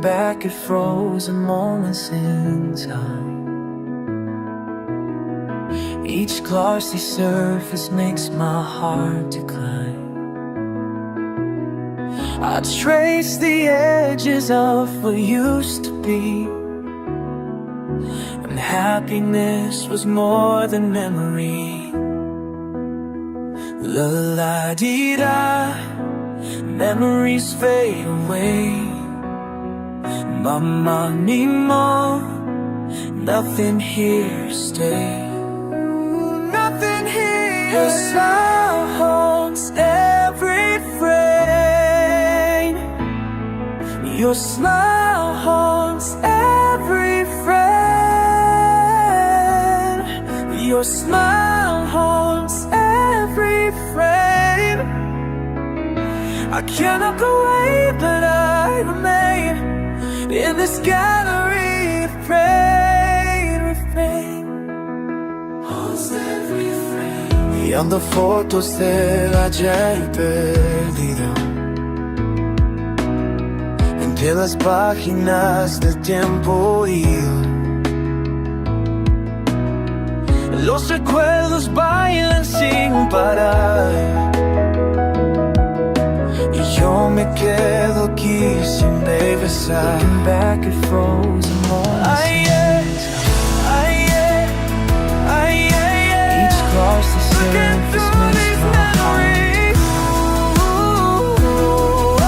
back at frozen moments in time. Each glossy surface makes my heart decline. I trace the edges of what used to be, and happiness was more than memory. La-la-dee-da, memories fade away. Mama, Nemo, nothing here to stay. Nothing here. Your smile haunts every frame. Your smile haunts every frame. Your smile haunts every frame. I cannot go away, but I remain in this gallery of pain. Haunts every frame. Y ando fotos del ayer perdido entre las páginas del tiempo ido. Los recuerdos bailan sin parar, y yo me quedo aquí sin regresar. Looking back at frozen moments. Each glossy surface makes my heart. I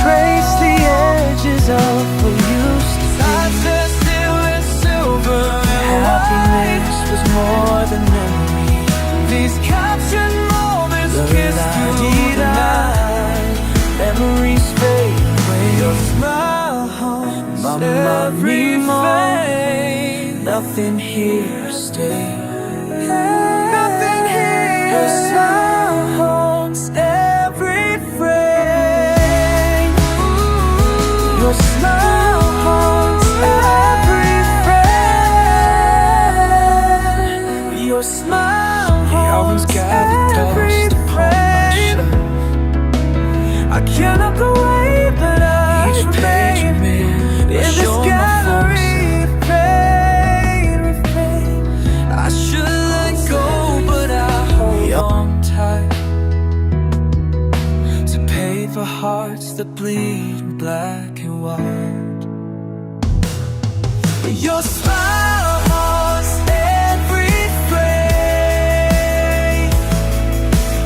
trace the edges of what used to be. Happiness was more than memory. These captured moments kissed through the night. Memories fade away. Your smile haunts every frame. Nothing here to stay. Nothing here. Your smile haunts every frame. Your smile haunts every frame. Your smile haunts every frame. I cannot go away, but I remain in this gallery of pain. I should let go, but I hold on tight to pay for hearts that bleed in black and white. Your smile haunts every frame.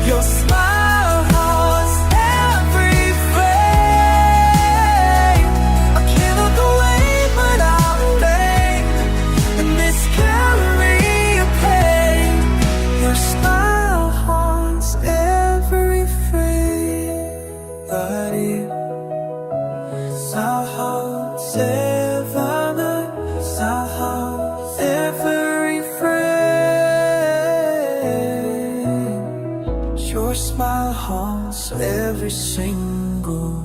Your smile haunts every frame. I cannot go away, but I'll remain in this gallery of pain. Your smile haunts every frame. Smile haunts every frame. Your smile haunts every single